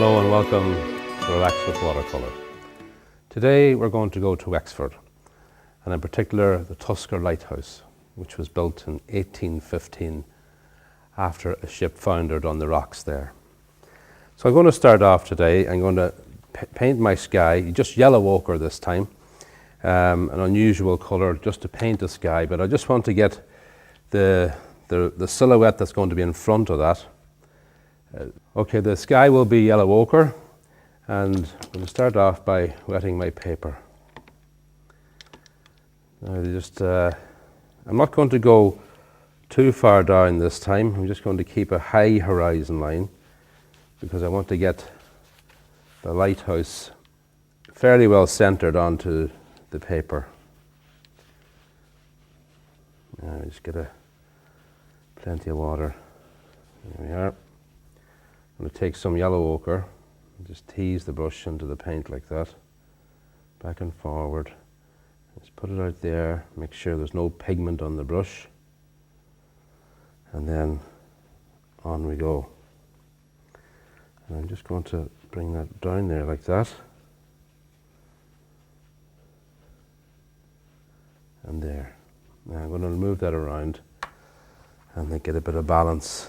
Hello and welcome to Relax with Watercolour. Today we're going to go to Wexford, and in particular the Tusker Lighthouse, which was built in 1815 after a ship foundered on the rocks there. So I'm going to start off today. I'm going to paint my sky, just yellow ochre this time, an unusual colour just to paint the sky, but I just want to get the silhouette that's going to be in front of that. Okay, the sky will be yellow ochre, and I'm going to start off by wetting my paper. Now I'm not going to go too far down this time. I'm just going to keep a high horizon line because I want to get the lighthouse fairly well centered onto the paper. Now just get plenty of water. There we are. I'm going to take some yellow ochre and just tease the brush into the paint like that, back and forward. Just put it out there, make sure there's no pigment on the brush, and then on we go. And I'm just going to bring that down there like that, and there. Now I'm going to move that around and then get a bit of balance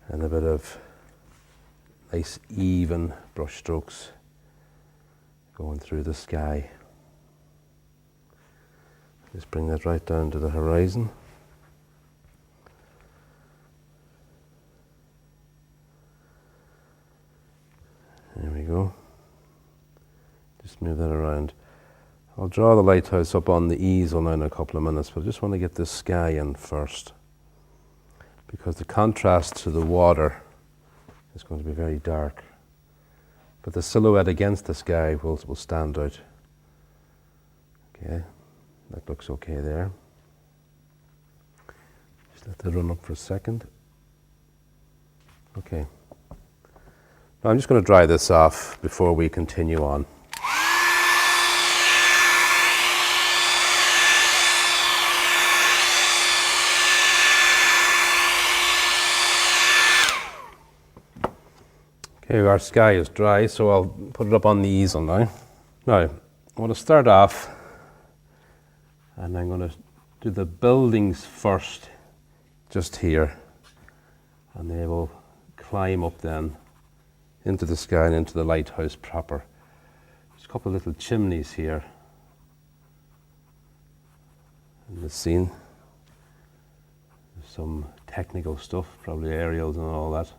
and a bit of nice even brush strokes going through the sky. Just bring that right down to the horizon. There we go. Just move that around. I'll draw the lighthouse up on the easel now in a couple of minutes, but I just want to get this sky in first, because the contrast to the water is going to be very dark, but the silhouette against the sky will stand out. Okay, that looks okay there. Just let that run up for a second. Okay. Now I'm just going to dry this off before we continue on. Okay, our sky is dry, so I'll put it up on the easel now. Now, I'm going to start off, and I'm going to do the buildings first, just here, and they will climb up then into the sky and into the lighthouse proper. There's a couple of little chimneys here in the scene. There's some technical stuff, probably aerials and all that,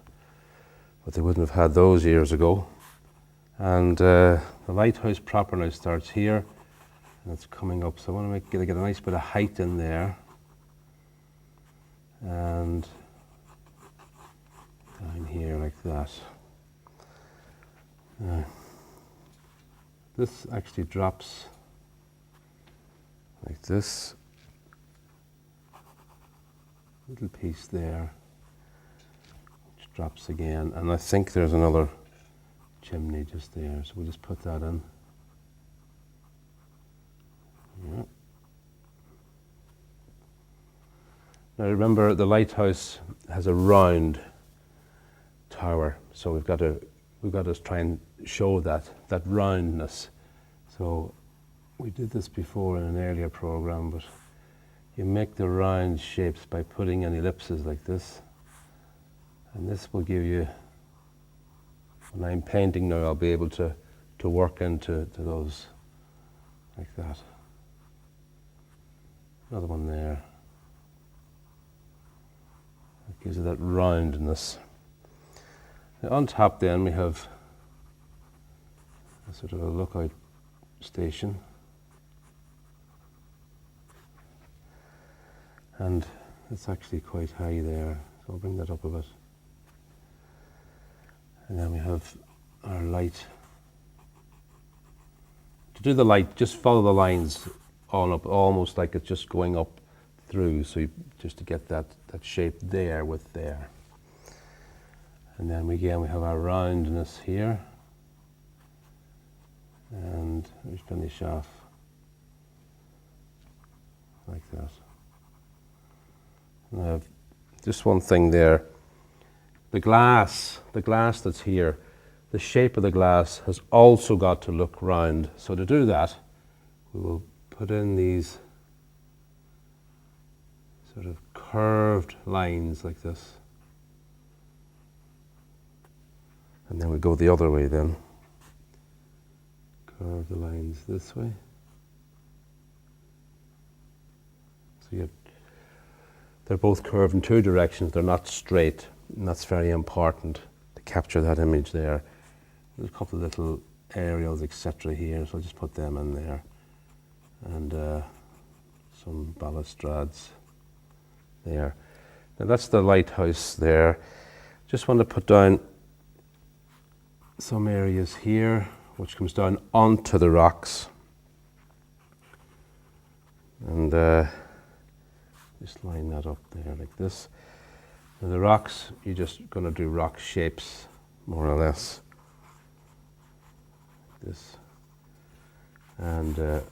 but they wouldn't have had those years ago. And the lighthouse proper now starts here, and it's coming up, so I want to get a nice bit of height in there, and down here like that. This actually drops like this, little piece there, drops again, and I think there's another chimney just there, so we'll just put that in. Yeah. Now remember, the lighthouse has a round tower, so we've got to try and show that roundness. So we did this before in an earlier program, but you make the round shapes by putting in ellipses like this. And this will give you, when I'm painting now, I'll be able to work into those like that. Another one there. That gives you that roundness. Now on top then we have a sort of a lookout station. And it's actually quite high there, so I'll bring that up a bit. And then we have our light. To do the light, just follow the lines on up, almost like it's just going up through, so just to get that shape there with there. And then we have our roundness here, and we finish off like that. And I have just one thing there. The glass that's here, the shape of the glass has also got to look round. So to do that, we will put in these sort of curved lines like this. And then we go the other way then. Curve the lines this way. So they're both curved in two directions, they're not straight, and that's very important to capture that image there. There's a couple of little aerials, etc. here, so I'll just put them in there. And some balustrades there. Now that's the lighthouse there. Just want to put down some areas here, which comes down onto the rocks. And just line that up there like this. Now the rocks, you're just going to do rock shapes, more or less. This. And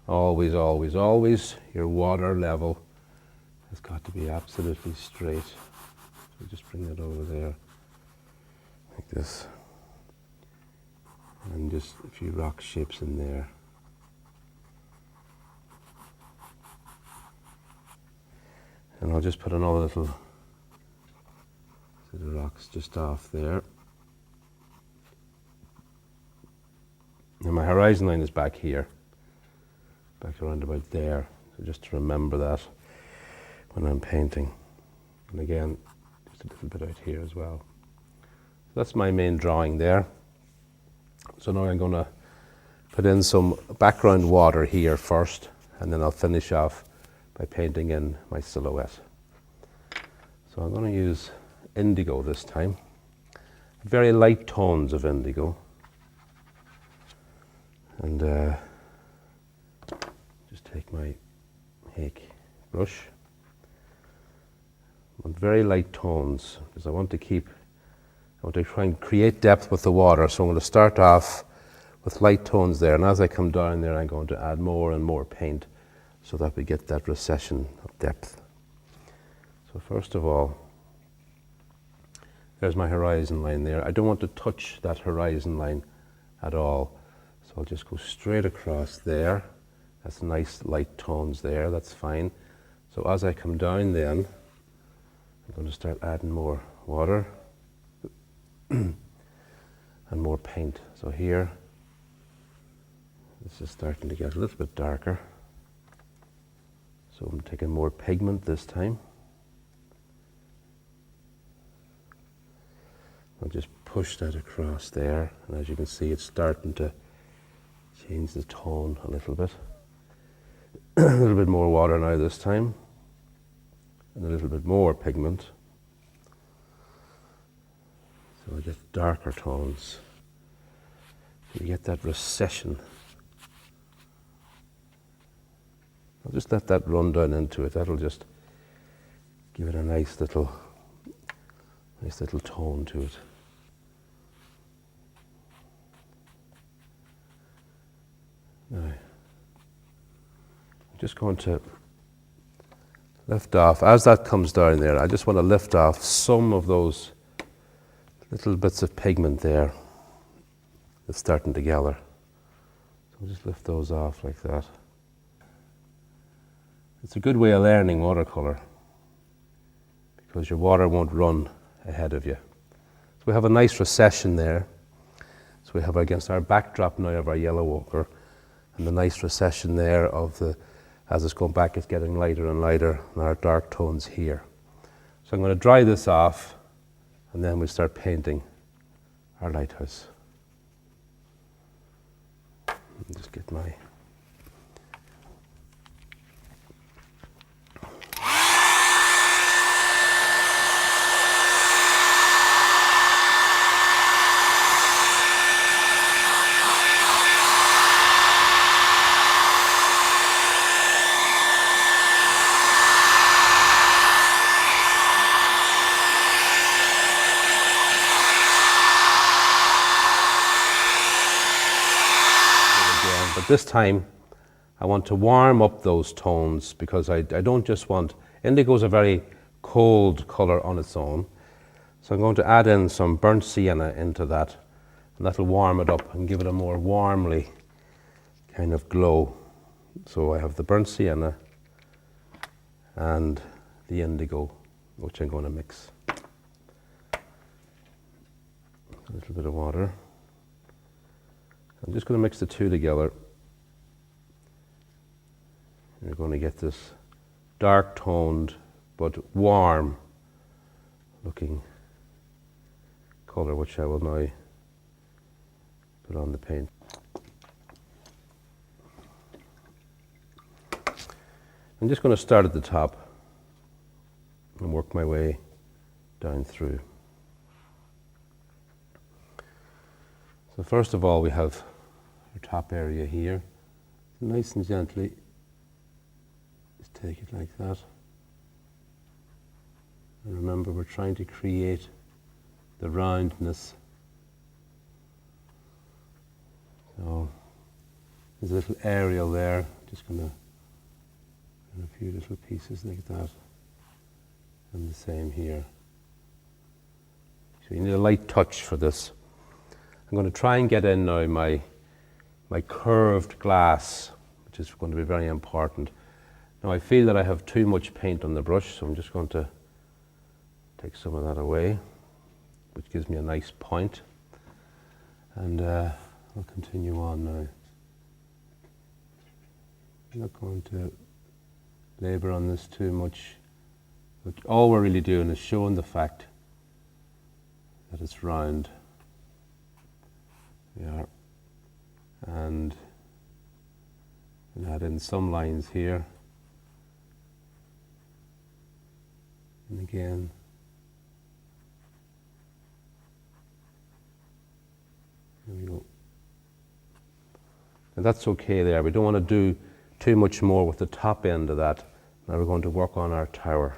always, always, always, your water level has got to be absolutely straight. So just bring it over there, like this. And just a few rock shapes in there. And I'll just put another little set of rocks just off there. And my horizon line is back here, back around about there. So just to remember that when I'm painting. And again, just a little bit out here as well. So that's my main drawing there. So now I'm going to put in some background water here first, and then I'll finish off by painting in my silhouette. So I'm going to use indigo this time. Very light tones of indigo. And just take my Hake brush. I want very light tones because I want to try and create depth with the water. So I'm going to start off with light tones there, and as I come down there I'm going to add more and more paint so that we get that recession of depth. So first of all, there's my horizon line there. I don't want to touch that horizon line at all. So I'll just go straight across there. That's nice light tones there, that's fine. So as I come down then, I'm going to start adding more water and more paint. So here, this is starting to get a little bit darker. So I'm taking more pigment this time. I'll just push that across there, and as you can see it's starting to change the tone a little bit. A little bit more water now this time, and a little bit more pigment. So I get darker tones. You get that recession. I'll just let that run down into it. That'll just give it a nice little tone to it. Now, I'm just going to lift off. As that comes down there, I just want to lift off some of those little bits of pigment there that's starting to gather. So I'll just lift those off like that. It's a good way of learning watercolour because your water won't run ahead of you. So we have a nice recession there. So we have against our backdrop now of our yellow ochre, and the nice recession there of as it's going back, it's getting lighter and lighter, and our dark tones here. So I'm going to dry this off, and then we start painting our lighthouse. Just get my But this time I want to warm up those tones because I don't just want, indigo is a very cold colour on its own. So I'm going to add in some burnt sienna into that, and that'll warm it up and give it a more warmly kind of glow. So I have the burnt sienna and the indigo, which I'm going to mix. A little bit of water. I'm just going to mix the two together. You're going to get this dark toned but warm looking colour, which I will now put on the paint. I'm just going to start at the top and work my way down through. So first of all, we have our top area here. Nice and gently, just take it like that. And remember, we're trying to create the roundness. So there's a little aerial there, just going to put a few little pieces like that. And the same here. So you need a light touch for this. I'm going to try and get in now my curved glass, which is going to be very important. Now I feel that I have too much paint on the brush, so I'm just going to take some of that away, which gives me a nice point. And I'll continue on now. I'm not going to labour on this too much, but all we're really doing is showing the fact that it's round. Yeah, and add in some lines here, and again. There we go. And that's okay there. We don't want to do too much more with the top end of that. Now we're going to work on our tower.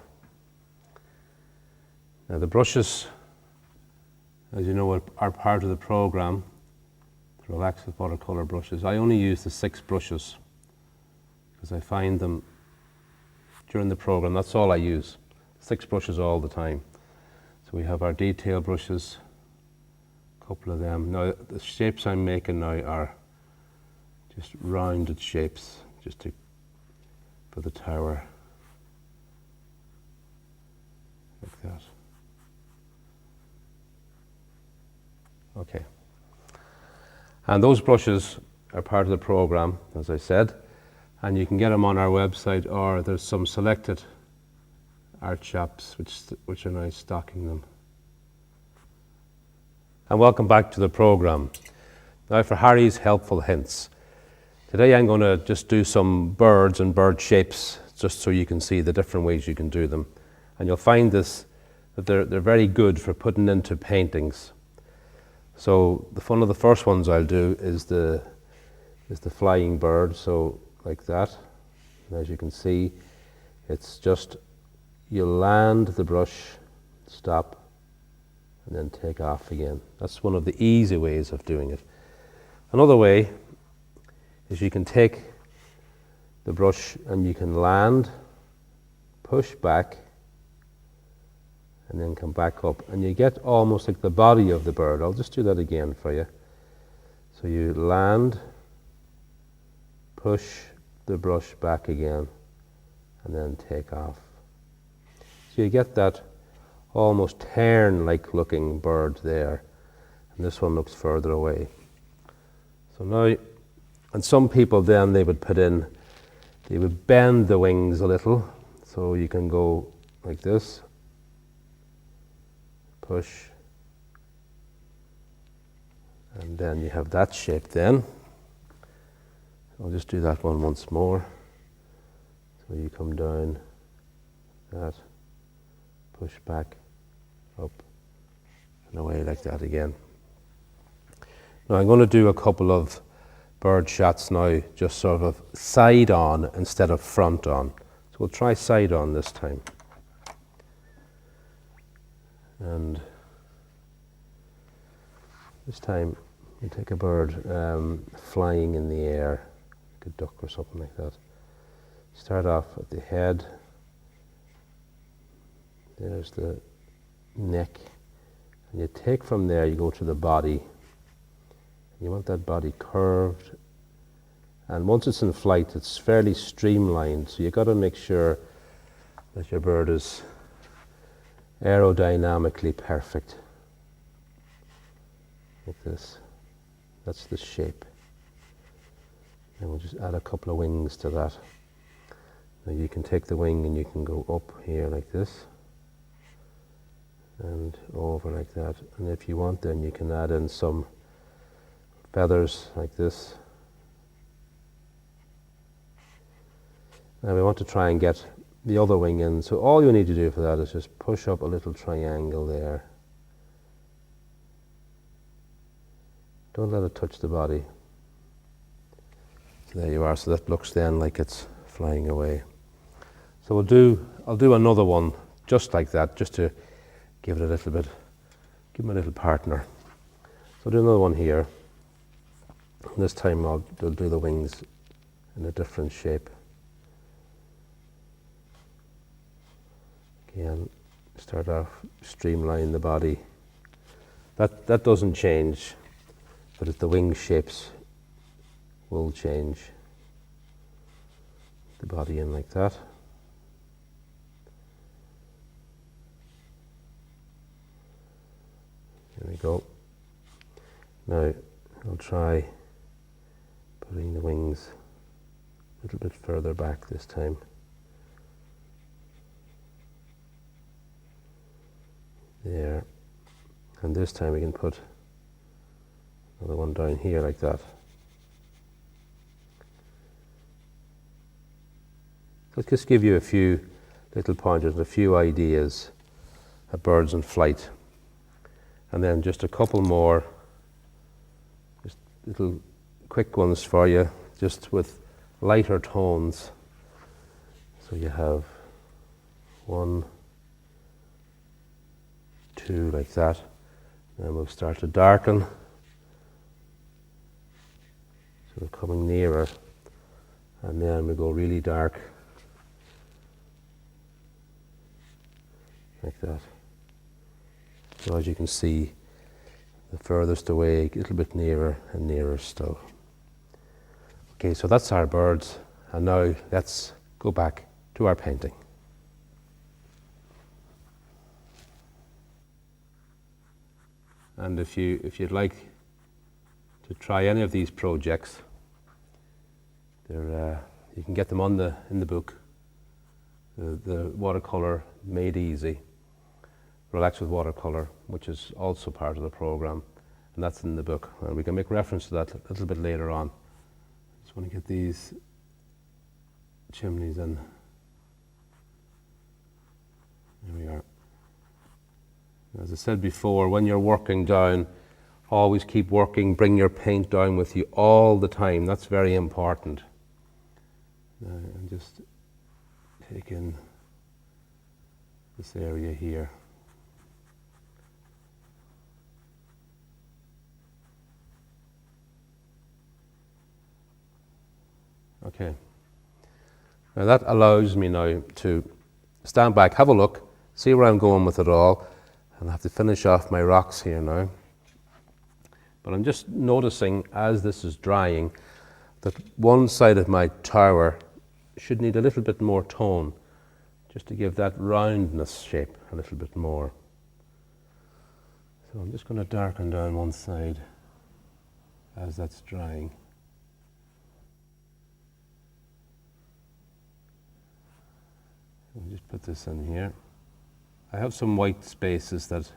Now the brushes, as you know, are part of the program. The Relax with Watercolour brushes. I only use the 6 brushes because I find them during the program. That's all I use. 6 brushes all the time. So we have our detail brushes, a couple of them. Now the shapes I'm making now are just rounded shapes, just for the tower, like that. Okay. And those brushes are part of the program, as I said, and you can get them on our website, or there's some selected art shops which are now stocking them. And welcome back to the program. Now for Harry's helpful hints. Today I'm going to just do some birds and bird shapes, just so you can see the different ways you can do them. And you'll find that they're very good for putting into paintings. So one of the first ones I'll do is the flying bird, so like that. And as you can see, it's just, you land the brush, stop, and then take off again. That's one of the easy ways of doing it. Another way is you can take the brush and you can land, push back, and then come back up, and you get almost like the body of the bird. I'll just do that again for you. So you land, push the brush back again, and then take off. So you get that almost tern-like looking bird there, and this one looks further away. So now, and some people then they would bend the wings a little, so you can go like this, push, and then you have that shape then. I'll just do that one once more. So you come down, that, push back, up, and away like that again. Now I'm going to do a couple of bird shots now, just sort of side on instead of front on. So we'll try side on this time. And this time you take a bird flying in the air, like a duck or something like that. Start off at the head. There's the neck, And you take from there, you go to the body. You want that body curved. And once it's in flight, it's fairly streamlined. So you've got to make sure that your bird is aerodynamically perfect. Like this. That's the shape. And we'll just add a couple of wings to that. Now you can take the wing and you can go up here like this. And over like that. And if you want, then you can add in some feathers like this. Now we want to try and get the other wing in. So all you need to do for that is just push up a little triangle there. Don't let it touch the body. So there you are. So that looks then like it's flying away. So I'll do another one just like that, just to give it a little bit, give him a little partner. So I'll do another one here. And this time I'll do the wings in a different shape. Again, start off, streamline the body. That doesn't change, but the wing shapes will change. The body in like that. There we go. Now I'll try putting the wings a little bit further back this time. There. And this time we can put another one down here like that. Let's just give you a few little pointers and a few ideas of birds in flight. And then just a couple more, just little quick ones for you, just with lighter tones. So you have 1, 2 like that. Then we'll start to darken. So we're coming nearer. And then we go really dark. Like that. So as you can see, the furthest away, a little bit nearer and nearer still. Okay, so that's our birds. And now let's go back to our painting. And if you'd like to try any of these projects, you can get them in the book, the watercolor Made Easy, Relax with Watercolor, which is also part of the program, and that's in the book. And we can make reference to that a little bit later on. Just want to get these chimneys in. There we are. As I said before, when you're working down, always keep working, bring your paint down with you all the time. That's very important. And just take in this area here. Okay. Now that allows me now to stand back, have a look, see where I'm going with it all, and I have to finish off my rocks here now. But I'm just noticing as this is drying that one side of my tower should need a little bit more tone, just to give that roundness shape a little bit more. So I'm just going to darken down one side as that's drying. I'll just put this in here. I have some white spaces that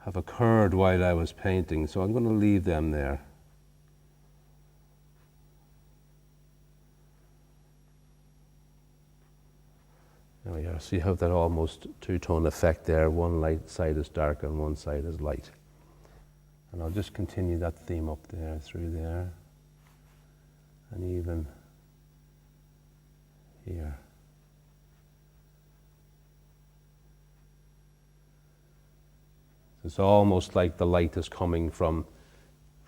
have occurred while I was painting, so I'm going to leave them there. There we are. So you have that almost two-tone effect there. One light side is dark and one side is light. And I'll just continue that theme up there, through there, and even here. It's almost like the light is coming from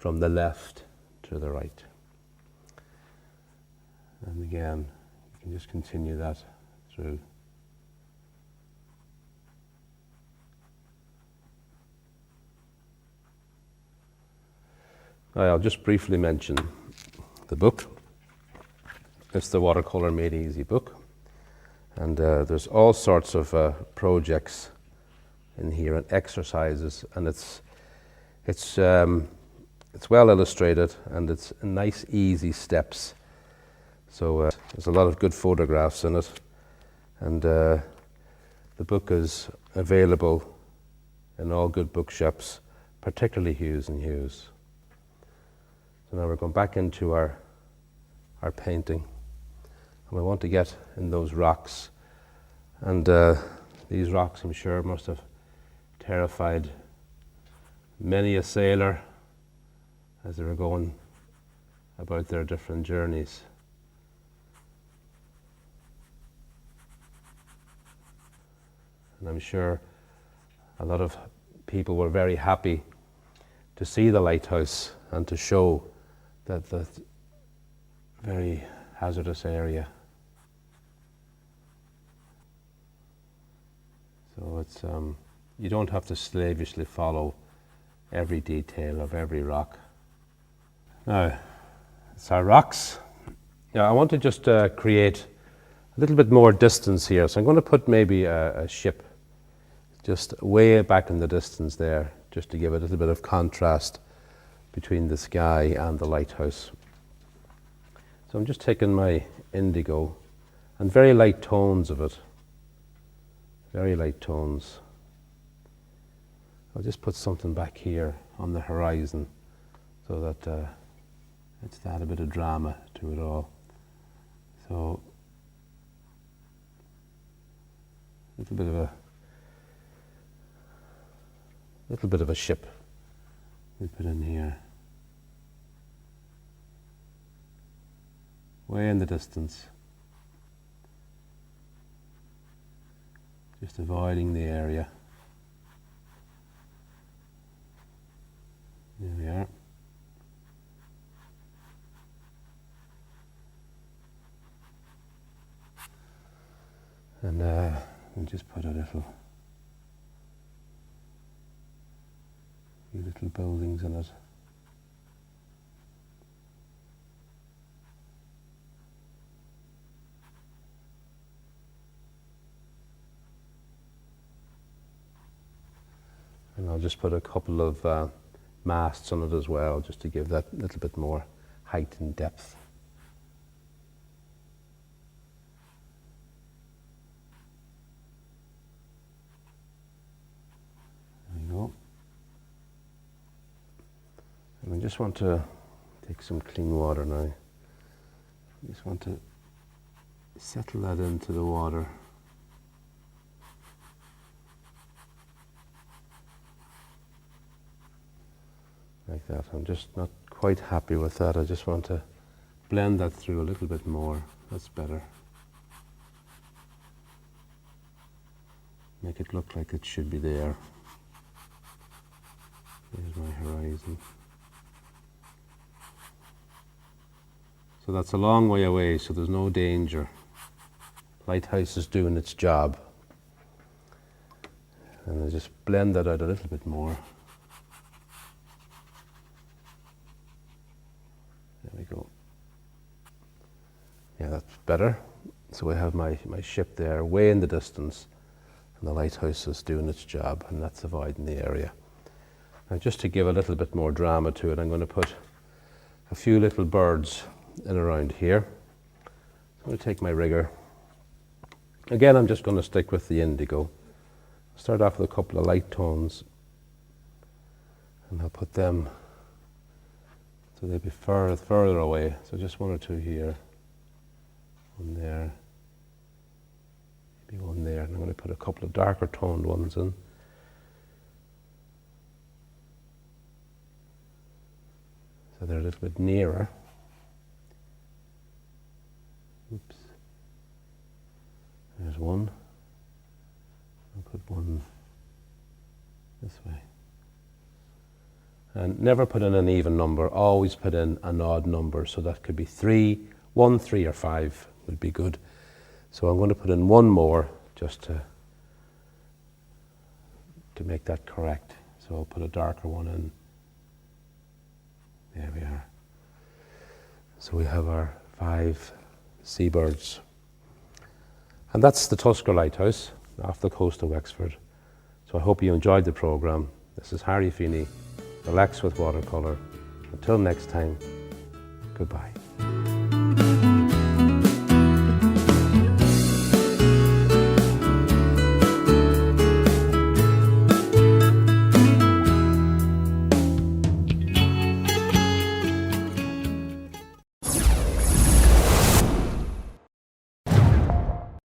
the left to the right. And again, you can just continue that through. I'll just briefly mention the book. It's the Watercolor Made Easy book, and there's all sorts of projects in here and exercises, and it's well illustrated, and it's nice, easy steps. So there's a lot of good photographs in it, and the book is available in all good bookshops, particularly Hughes and Hughes. So now we're going back into our painting, and we want to get in those rocks. And these rocks, I'm sure, must have terrified many a sailor as they were going about their different journeys. And I'm sure a lot of people were very happy to see the lighthouse and to show that very hazardous area. So it's you don't have to slavishly follow every detail of every rock. Now, it's our rocks. Yeah, I want to just create a little bit more distance here. So I'm going to put maybe a ship just way back in the distance there, just to give a little bit of contrast between the sky and the lighthouse. So I'm just taking my indigo and very light tones of it. Very light tones. I'll just put something back here on the horizon so that it's to add a bit of drama to it all. So a little bit of a ship we put in here, way in the distance, just avoiding the area. There we are. And we'll just put a few little buildings in it. And I'll just put a couple of masts on it as well, just to give that little bit more height and depth. There you go. And I just want to take some clean water now. I just want to settle that into the water. Like that. I'm just not quite happy with that. I just want to blend that through a little bit more. That's better. Make it look like it should be there. There's my horizon. So that's a long way away, so there's no danger. Lighthouse is doing its job. And I just blend that out a little bit more. There we go. Yeah, that's better. So I have my ship there, way in the distance, and the lighthouse is doing its job, and that's avoiding the area. Now, just to give a little bit more drama to it, I'm going to put a few little birds in around here. I'm going to take my rigger. Again, I'm just going to stick with the indigo. Start off with a couple of light tones, and I'll put them so they'll be further away. So just one or two here, one there, maybe one there, and I'm going to put a couple of darker toned ones in. So they're a little bit nearer. Oops. There's one. I'll put one this way. And never put in an even number, always put in an odd number. So that could be 3, 1, 3, or 5 would be good. So I'm going to put in one more just to make that correct. So I'll put a darker one in There we are. So we have our 5 seabirds. And that's the Tusker Lighthouse off the coast of Wexford. So I hope you enjoyed the programme. This is Harry Feeney, Relax with Watercolour. Until next time, goodbye.